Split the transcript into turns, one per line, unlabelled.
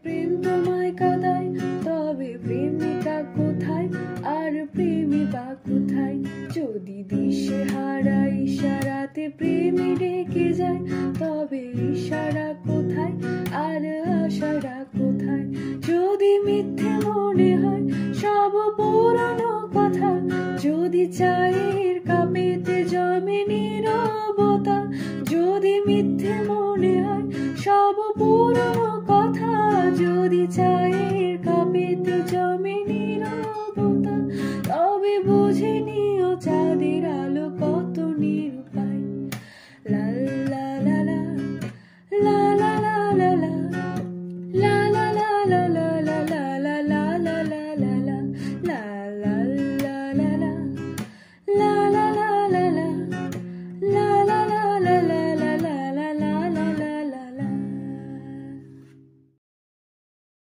প্রেম তোমায় কাঁদায়, তবে প্রেমিকা কোথায় আর প্রেমী বা কোথায়? যদি দিশে হারা ইশারাতে প্রেমী ডেকে যায়, তবে ইশারা কোথায় আর আশারা কোথায়?